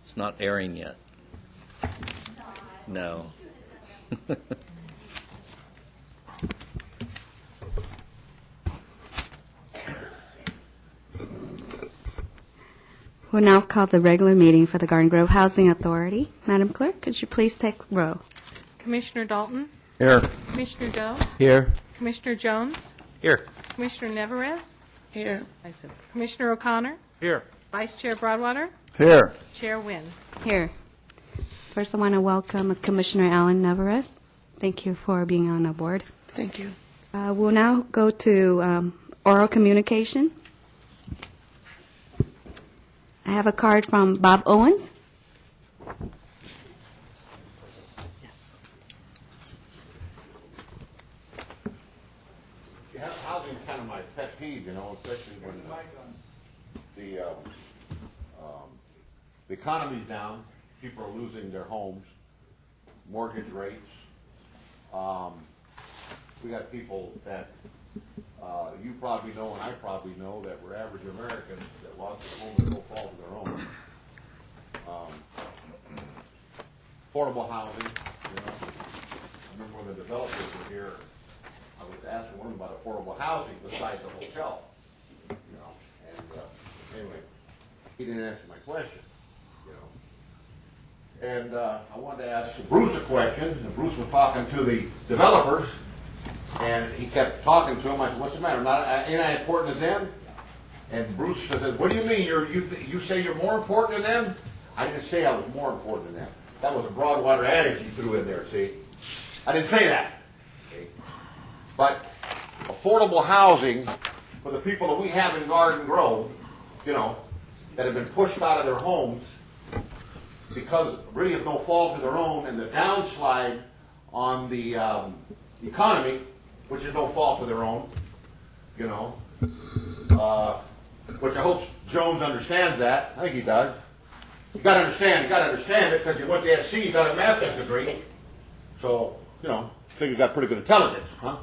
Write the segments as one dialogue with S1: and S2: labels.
S1: It's not airing yet. No.
S2: We'll now call the regular meeting for the Garden Grove Housing Authority. Madam Clerk, could you please take roll?
S3: Commissioner Dalton?
S1: Here.
S3: Commissioner Doe?
S1: Here.
S3: Commissioner Jones?
S1: Here.
S3: Commissioner Neverez?
S4: Here.
S3: Commissioner O'Connor?
S1: Here.
S3: Vice Chair Broadwater?
S4: Here.
S3: Chair Wynn?
S2: Here. First, I want to welcome Commissioner Alan Navarez. Thank you for being on our board.
S4: Thank you.
S2: We'll now go to oral communication. I have a card from Bob Owens.
S5: Yeah, housing is kind of my pet peeve, you know, especially when the economy's down, people are losing their homes, mortgage rates. We got people that you probably know and I probably know that were average Americans that lost their home at no fault of their own. Affordable housing, you know. I remember when the developers were here, I was asking one about affordable housing besides the hotel, you know, and anyway, he didn't answer my question, you know. And I wanted to ask Bruce a question, and Bruce was talking to the developers, and he kept talking to him. I said, "What's the matter? Ain't I important to them?" And Bruce says, "What do you mean? You say you're more important than them?" I didn't say I was more important than them. That was a Broadwater adage he threw in there. See, I didn't say that. Okay? But affordable housing for the people that we have in Garden Grove, you know, that have been pushed out of their homes because really of no fault of their own, and the downslide on the economy, which is no fault of their own, you know, which I hope Jones understands that. I think he does. You got to understand it because you went to SC, you got a master's degree, so you know, I think you got pretty good intelligence, huh?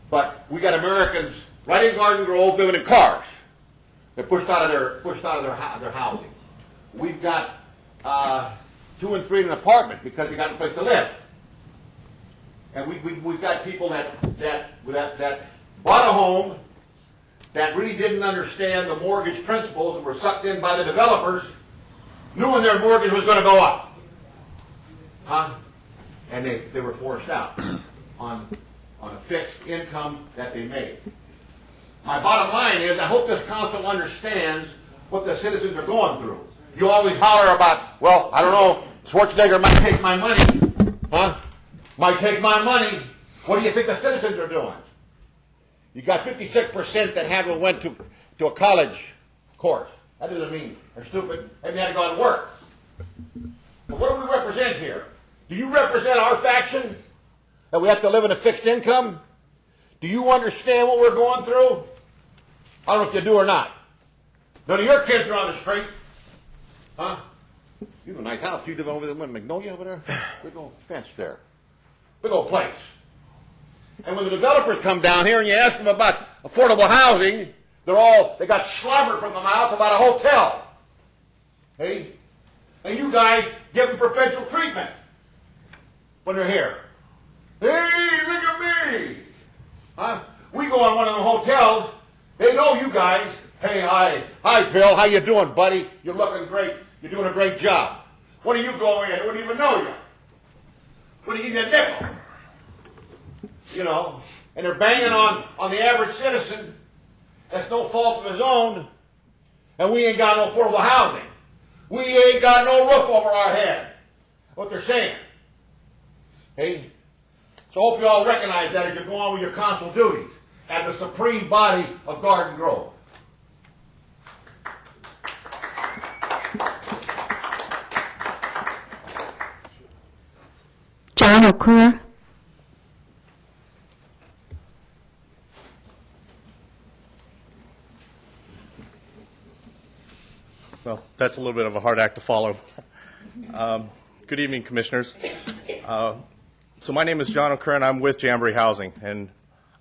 S5: But we got Americans right in Garden Grove living in cars. They're pushed out of their housing. We've got 2 and 3 in an apartment because they got a place to live. And we've got people that bought a home that really didn't understand the mortgage principles and were sucked in by the developers, knowing their mortgage was going to go up. Huh? And they were forced out on a fixed income that they made. My bottom line is I hope this council understands what the citizens are going through. You always holler about, well, I don't know, Schwarzenegger might take my money. Huh? Might take my money. What do you think the citizens are doing? You got 56% that haven't went to a college course. That doesn't mean they're stupid. Maybe they had to go out and work. But what do we represent here? Do you represent our faction? That we have to live in a fixed income? Do you understand what we're going through? I don't know if you do or not. None of your kids are on the street. Huh? You have a nice house. You live over there in Magnolia over there? Big old fence there. Big old place. And when the developers come down here and you ask them about affordable housing, they got slobber from the mouth about a hotel. Hey? And you guys give them preferential treatment when they're here. Hey, look at me! Huh? We go on one of the hotels, they know you guys. Hey, hi, Bill, how you doing, buddy? You're looking great. You're doing a great job. When do you go in? They wouldn't even know you. Wouldn't give you a nickel. You know, and they're banging on the average citizen that's no fault of his own, and we ain't got no affordable housing. We ain't got no roof over our head. What they're saying. Hey? So I hope you all recognize that as you go on with your council duties as the supreme body of Garden Grove.
S2: John O'Connor.
S6: Well, that's a little bit of a hard act to follow. Good evening, Commissioners. So my name is John O'Curran. I'm with Jamboree Housing, and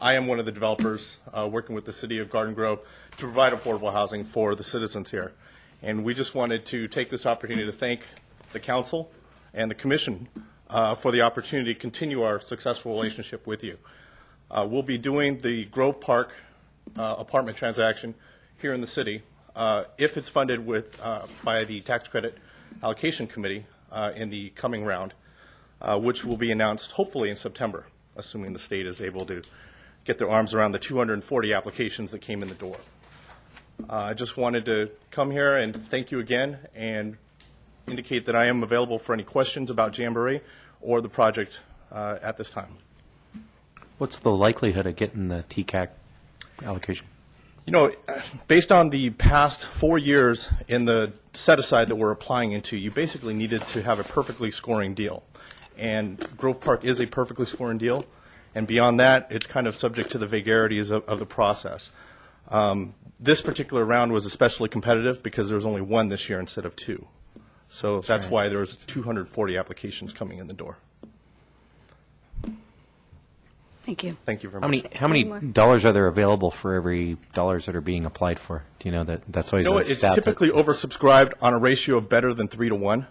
S6: I am one of the developers working with the City of Garden Grove to provide affordable housing for the citizens here. And we just wanted to take this opportunity to thank the council and the commission for the opportunity to continue our successful relationship with you. We'll be doing the Grove Park apartment transaction here in the city if it's funded by the Tax Credit Allocation Committee in the coming round, which will be announced hopefully in September, assuming the state is able to get their arms around the 240 applications that came in the door. I just wanted to come here and thank you again and indicate that I am available for any questions about Jamboree or the project at this time.
S4: What's the likelihood of getting the TCAC allocation?
S6: You know, based on the past 4 years in the set-aside that we're applying into, you basically needed to have a perfectly scoring deal. And Grove Park is a perfectly scoring deal. And beyond that, it's kind of subject to the vagaries of the process. This particular round was especially competitive because there was only one this year instead of two. So that's why there was 240 applications coming in the door.
S2: Thank you.
S6: Thank you very
S4: How
S6: much.
S4: many
S2: more?
S4: dollars are there available for every dollars that are being applied for? Do you know that? That's always
S6: You know
S4: a
S6: what, it's
S4: stat that-
S6: typically oversubscribed on a ratio of better than 3 to 1.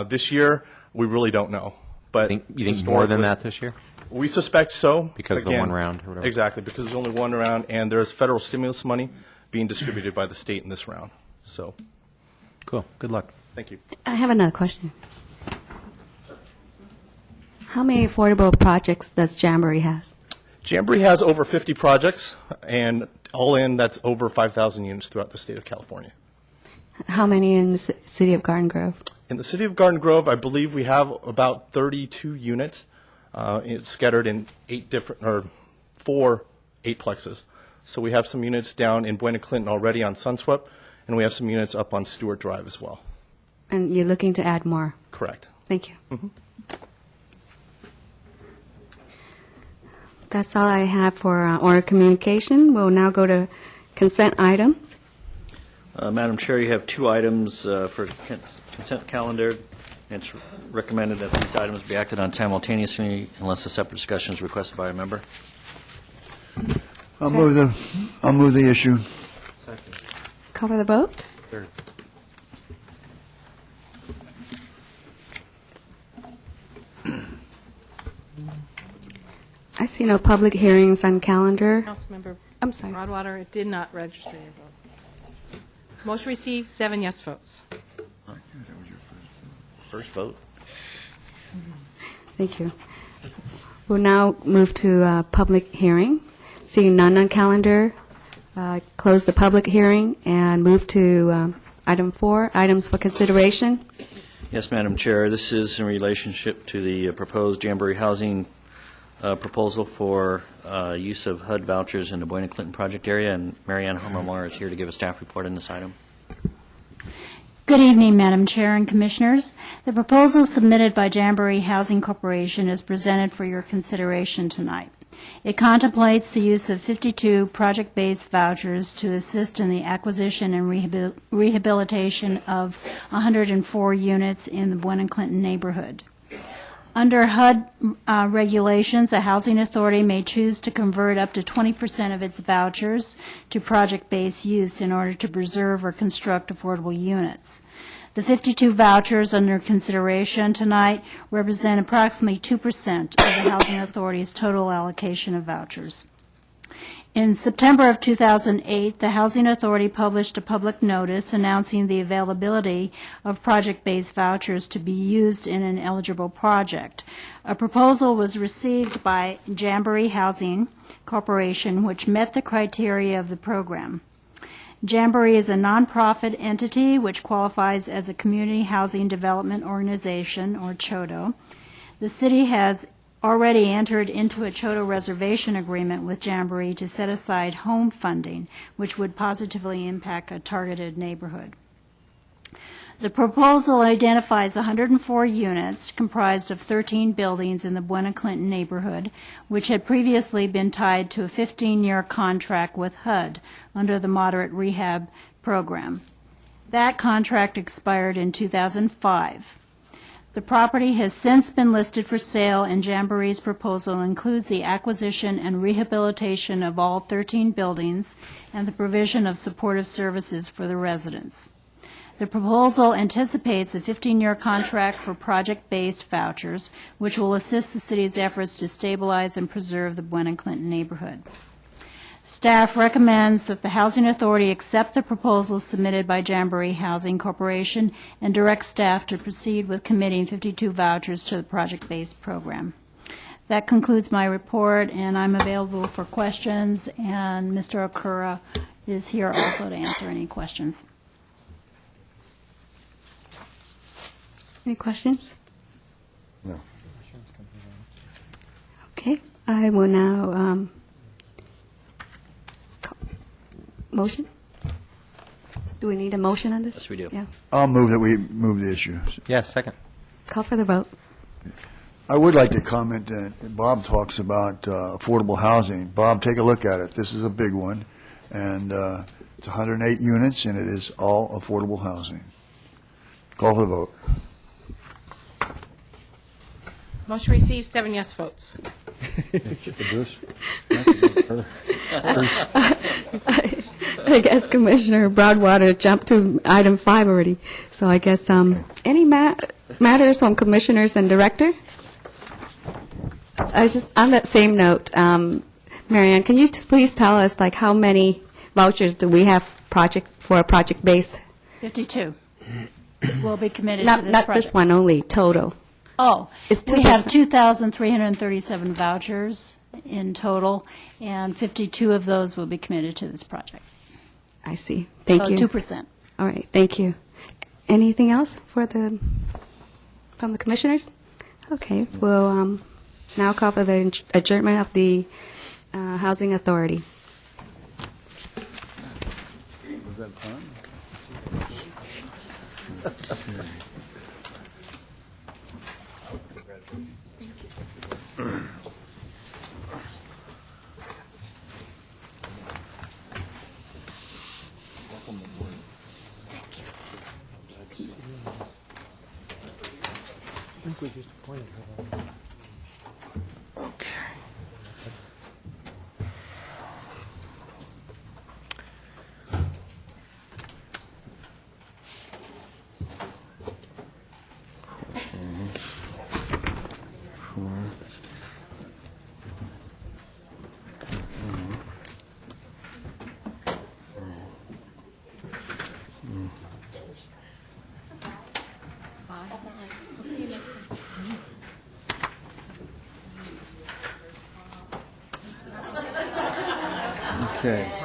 S6: This year, we really don't know. But
S4: You think more than
S6: historically-
S4: that this year?
S6: We suspect so.
S4: Because of the
S6: Again,
S4: one round or whatever.
S6: Exactly, because there's only one round, and there's federal stimulus money being distributed by the state in this round. So,
S4: Cool. Good luck.
S6: thank you.
S2: I have another question. How many affordable projects does Jamboree has?
S6: Jamboree has over 50 projects, and all in, that's over 5,000 units throughout the state of California.
S2: How many in the city of Garden Grove?
S6: In the city of Garden Grove, I believe we have about 32 units. It's scattered in 4 eightplexes. So we have some units down in Buena Clinton already on Sunswept, and we have some units up on Stewart Drive as well.
S2: And you're looking to add more?
S6: Correct.
S2: Thank you. That's all I have for oral communication. We'll now go to consent items.
S1: Madam Chair, you have 2 items for consent calendar. It's recommended that these items be acted on simultaneously unless a separate discussion is requested by a member.
S7: I'll move the issue.
S2: Call for the vote. I see no public hearings on calendar.
S3: Councilmember
S2: I'm sorry.
S3: Broadwater, it did not register your vote. Motion received, 7 yes votes.
S1: First vote.
S2: Thank you. We'll now move to public hearing. Seeing none on calendar, close the public hearing and move to item 4, items for consideration.
S1: Yes, Madam Chair, this is in relationship to the proposed Jamboree Housing proposal for use of HUD vouchers in the Buena Clinton project area, and Marianne Harmar is here to give a staff report on this item.
S8: Good evening, Madam Chair and Commissioners. The proposal submitted by Jamboree Housing Corporation is presented for your consideration tonight. It contemplates the use of 52 project-based vouchers to assist in the acquisition and rehabilitation of 104 units in the Buena Clinton neighborhood. Under HUD regulations, a housing authority may choose to convert up to 20% of its vouchers to project-based use in order to preserve or construct affordable units. The 52 vouchers under consideration tonight represent approximately 2% of the housing authority's total allocation of vouchers. In September of 2008, the Housing Authority published a public notice announcing the availability of project-based vouchers to be used in an eligible project. A proposal was received by Jamboree Housing Corporation, which met the criteria of the program. Jamboree is a nonprofit entity which qualifies as a Community Housing Development Organization, or CHODO. The city has already entered into a CHODO reservation agreement with Jamboree to set aside home funding, which would positively impact a targeted neighborhood. The proposal identifies 104 units comprised of 13 buildings in the Buena Clinton neighborhood, which had previously been tied to a 15-year contract with HUD under the Moderate Rehab Program. That contract expired in 2005. The property has since been listed for sale, and Jamboree's proposal includes the acquisition and rehabilitation of all 13 buildings and the provision of supportive services for the residents. The proposal anticipates a 15-year contract for project-based vouchers, which will assist the city's efforts to stabilize and preserve the Buena Clinton neighborhood. Staff recommends that the Housing Authority accept the proposals submitted by Jamboree Housing Corporation and direct staff to proceed with committing 52 vouchers to the project-based program. That concludes my report, and I'm available for questions, and Mr. Okura is here also to answer any questions.
S2: Any questions?
S7: No.
S2: Okay, I will now, motion? Do we need a motion on this?
S1: Yes, we do.
S2: Yeah.
S7: I'll move that we move the issue.
S4: Yes, second.
S2: Call for the vote.
S7: I would like to comment that Bob talks about affordable housing. Bob, take a look at it. This is a big one, and it's 108 units, and it is all affordable housing. Call for the vote.
S3: Motion received, 7 yes votes.
S2: I guess Commissioner Broadwater jumped to item 5 already. So I guess, any matters from commissioners and director? On that same note, Marianne, can you please tell us, like, how many vouchers do we have for a project-based?
S8: 52 will be committed to this project.
S2: Not this one only, total.
S8: Oh,
S2: It's
S8: we have
S2: 2%.
S8: 2,337 vouchers in total, and 52 of those will be committed to this project.
S2: I see. Thank you.
S8: So 2%.
S2: All right, thank you. Anything else from the commissioners? Okay, we'll now call for the adjournment of the Housing Authority.
S7: Was that fun? Okay.